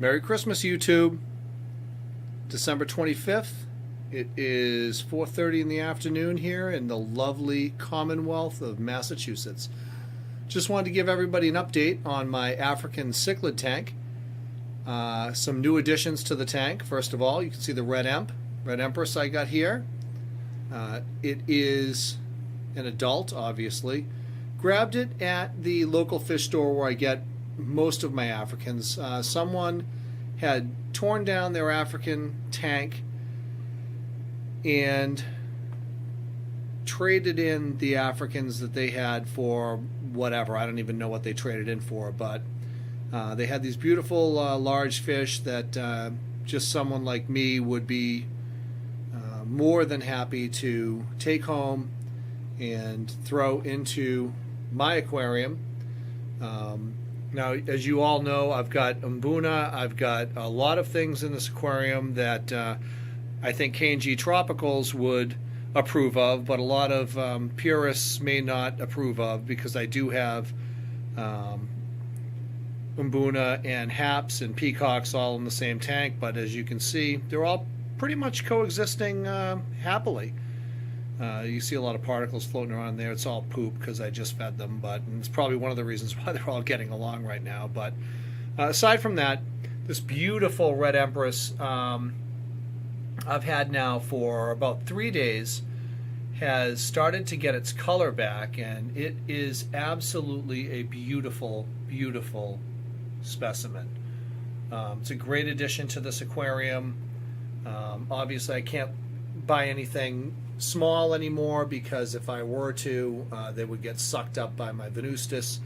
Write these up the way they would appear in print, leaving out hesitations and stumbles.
Merry Christmas, YouTube. December 25th. It is 4:30 in the afternoon here in the lovely Commonwealth of Massachusetts. Just wanted to give everybody an update on my African cichlid tank. Some new additions to the tank. First of all, you can see the red empress I got here. It is an adult, obviously. Grabbed it at the local fish store where I get most of my Africans. Someone had torn down their African tank and traded in the Africans that they had for whatever. I don't even know what they traded in for, but they had these beautiful large fish that just someone like me would be more than happy to take home and throw into my aquarium. Now, as you all know, I've got Mbuna, I've got a lot of things in this aquarium that I think K&G Tropicals would approve of, but a lot of purists may not approve of, because I do have Mbuna and Haps and Peacocks all in the same tank, but as you can see, they're all pretty much coexisting happily. You see a lot of particles floating around there. It's all poop because I just fed them, but it's probably one of the reasons why they're all getting along right now. But aside from that, this beautiful red empress I've had now for about 3 days has started to get its color back, and it is absolutely a beautiful, beautiful specimen. It's a great addition to this aquarium. Obviously, I can't buy anything small anymore, because if I were to, they would get sucked up by my venustus,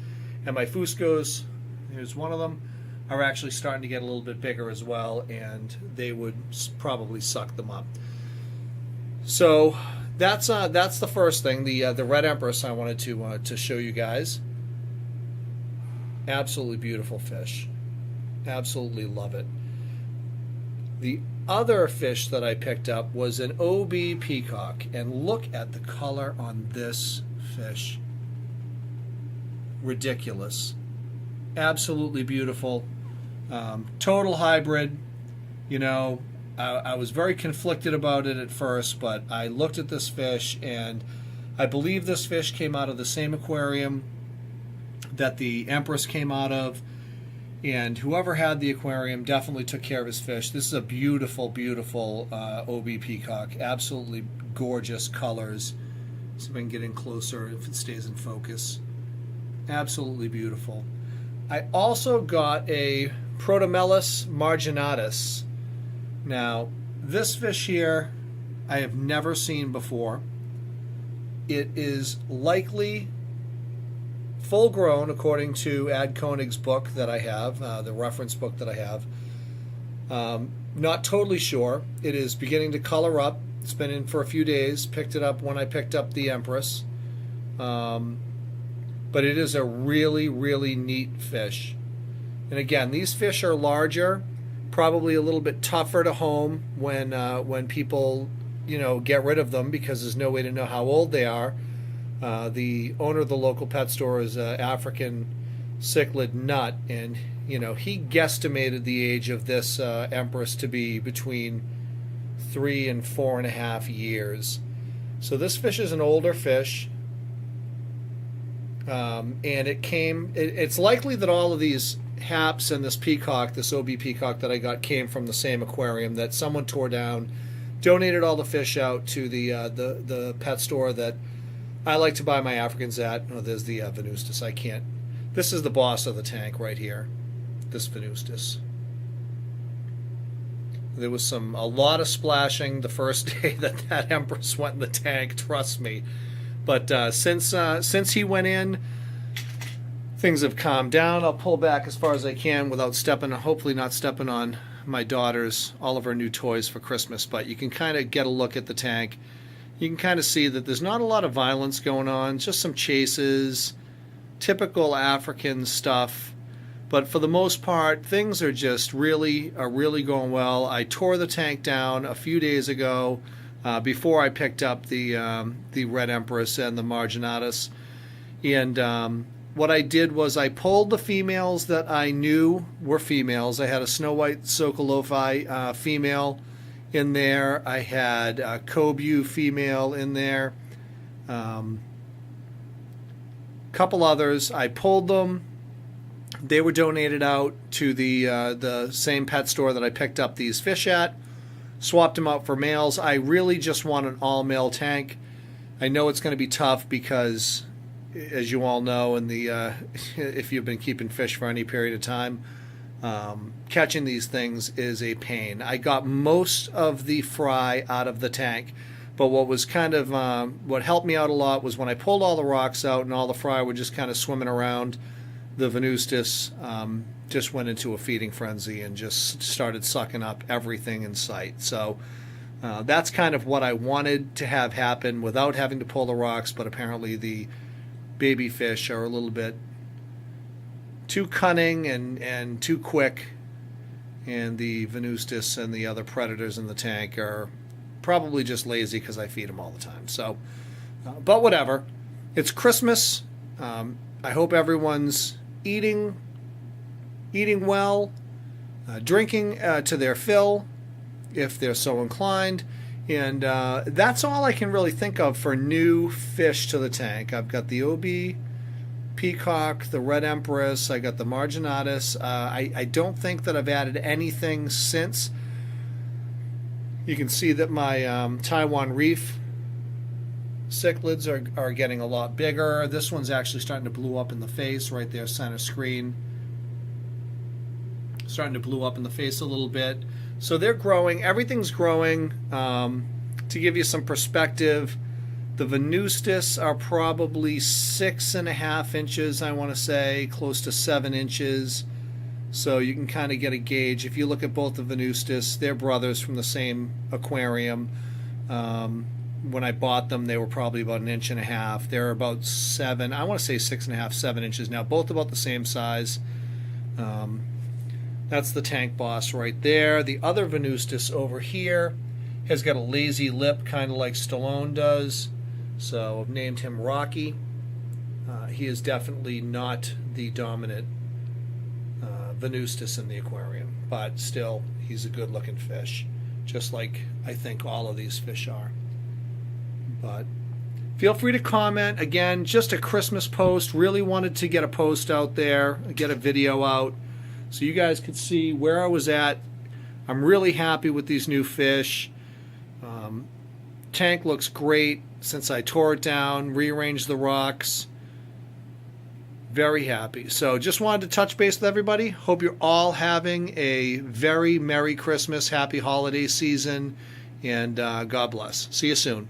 and my fuscos, here's one of them, are actually starting to get a little bit bigger as well, and they would probably suck them up. So that's the first thing, the red empress I wanted to show you guys. Absolutely beautiful fish, absolutely love it. The other fish that I picked up was an OB peacock, and look at the color on this fish. Ridiculous. Absolutely beautiful. Total hybrid. You know, I was very conflicted about it at first, but I looked at this fish, and I believe this fish came out of the same aquarium that the empress came out of. And whoever had the aquarium definitely took care of his fish. This is a beautiful, beautiful OB peacock. Absolutely gorgeous colors. See if I can get in closer if it stays in focus. Absolutely beautiful. I also got a protomelas marginatus. Now, this fish here I have never seen before. It is likely full grown, according to Ad Koenig's book that I have, the reference book that I have. Not totally sure. It is beginning to color up. It's been in for a few days. Picked it up when I picked up the empress. But it is a really, really neat fish. And again, these fish are larger, probably a little bit tougher to home when people, get rid of them, because there's no way to know how old they are. The owner of the local pet store is an African cichlid nut, and he guesstimated the age of this empress to be between 3 and 4.5 years. So this fish is an older fish, and it's likely that all of these haps and this peacock, this OB peacock that I got, came from the same aquarium that someone tore down, donated all the fish out to the pet store that I like to buy my Africans at. Oh, there's the venustus. I can't. This is the boss of the tank right here, this venustus. There was a lot of splashing the first day that empress went in the tank, trust me. But since he went in, things have calmed down. I'll pull back as far as I can without hopefully not stepping on my daughter's, all of her new toys for Christmas. But you can kind of get a look at the tank. You can kind of see that there's not a lot of violence going on, just some chases, typical African stuff. But for the most part, things are just really going well. I tore the tank down a few days ago before I picked up the red empress and the marginatus, and what I did was I pulled the females that I knew were females. I had a snow white Socolofi female in there. I had a Kobu female in there. Couple others. I pulled them. They were donated out to the same pet store that I picked up these fish at. Swapped them out for males. I really just want an all-male tank. I know it's going to be tough because, as you all know, in the if you've been keeping fish for any period of time, catching these things is a pain. I got most of the fry out of the tank, but what was kind of what helped me out a lot was when I pulled all the rocks out and all the fry were just kind of swimming around, the venustus just went into a feeding frenzy and just started sucking up everything in sight. So that's kind of what I wanted to have happen without having to pull the rocks, but apparently the baby fish are a little bit too cunning and too quick, and the venustus and the other predators in the tank are probably just lazy because I feed them all the time. So, but whatever. It's Christmas. I hope everyone's eating well, drinking to their fill, if they're so inclined. And that's all I can really think of for new fish to the tank. I've got the OB Peacock, the red empress, I got the marginatus. I don't think that I've added anything since. You can see that my Taiwan reef cichlids are getting a lot bigger. This one's actually starting to blow up in the face right there, center screen. Starting to blow up in the face a little bit. So they're growing. Everything's growing. To give you some perspective, the venustus are probably 6.5 inches, I want to say, close to 7 inches. So you can kind of get a gauge. If you look at both the venustus, they're brothers from the same aquarium. When I bought them, they were probably about 1.5 inches. They're about 7, I want to say 6.5, 7 inches now, both about the same size. That's the tank boss right there. The other venustus over here has got a lazy lip, kind of like Stallone does. So I've named him Rocky. He is definitely not the dominant venustus in the aquarium, but still, he's a good-looking fish, just like I think all of these fish are. But feel free to comment. Again, just a Christmas post. Really wanted to get a post out there, get a video out, so you guys could see where I was at. I'm really happy with these new fish. Tank looks great since I tore it down, rearranged the rocks. Very happy. So just wanted to touch base with everybody. Hope you're all having a very Merry Christmas, Happy Holiday season, and God bless. See you soon.